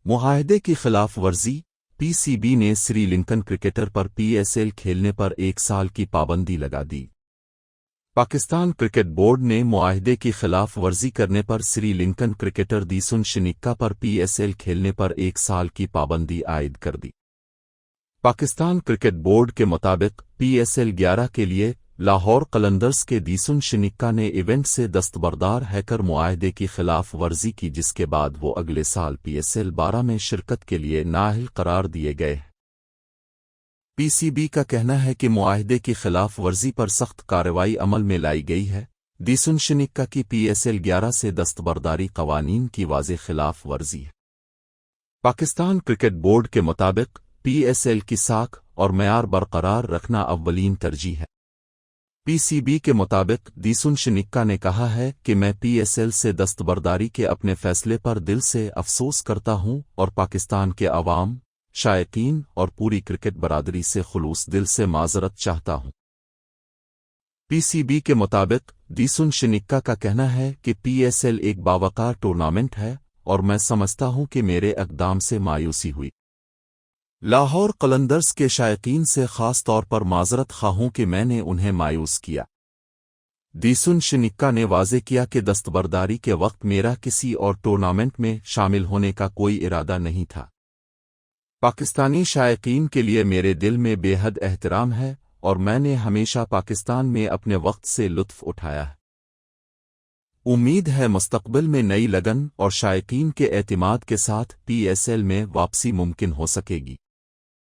معاہدے کی خلاف ورزی پی سی بی نے سری لنکن کرکٹر پر پی ایس ایل کھیلنے پر 1 سال کی پابندی لگا دی۔ پاکستان کرکٹ بورڈ نے معاہدے کی خلاف ورزی کرنے پر سری لنکن کرکٹر دیسن شنیکا پر پی ایس ایل کھیلنے پر 1 سال کی پابندی عائد کر دی۔ پاکستان کرکٹ بورڈ کے مطابق پی ایس ایل 11 کے لیے لاہور قلندرز کے دیسن شنیکا نے ایونٹ سے دستبردار ہے کر معاہدے کی خلاف ورزی کی، جس کے بعد وہ اگلے سال پی ایس ایل 12 میں شرکت کے لیے نااہل قرار دیے گئے۔ پی سی بی کا کہنا ہے کہ معاہدے کی خلاف ورزی پر سخت کارروائی عمل میں لائی گئی ہے۔ دیسن شنیکا کی پی ایس ایل 11 سے دستبرداری قوانین کی واضح خلاف ورزی ہے۔ پاکستان کرکٹ بورڈ کے مطابق پی ایس ایل کی ساکھ اور معیار برقرار رکھنا اولین ترجیح ہے۔ پی سی بی کے مطابق دیسن شنیکا نے کہا ہے کہ میں پی ایس ایل سے دستبرداری کے اپنے فیصلے پر دل سے افسوس کرتا ہوں اور پاکستان کے عوام، شائقین اور پوری کرکٹ برادری سے خلوص دل سے معذرت چاہتا ہوں۔ پی سی بی کے مطابق دیسن شنیکا کا کہنا ہے کہ پی ایس ایل ایک باوقار ٹورنامنٹ ہے اور میں سمجھتا ہوں کہ میرے اقدام سے مایوسی ہوئی۔ لاہور قلندرز کے شائقین سے خاص طور پر معذرت خواہ ہوں کہ میں نے انہیں مایوس کیا۔ دیسن شنیکا نے واضح کیا کہ دستبرداری کے وقت میرا کسی اور ٹورنامنٹ میں شامل ہونے کا کوئی ارادہ نہیں تھا۔ پاکستانی شائقین کے لیے میرے دل میں بے حد احترام ہے اور میں نے ہمیشہ پاکستان میں اپنے وقت سے لطف اٹھایا ہے۔ امید ہے مستقبل میں نئی لگن اور شائقین کے اعتماد کے ساتھ پی ایس ایل میں واپسی ممکن ہو سکے گی۔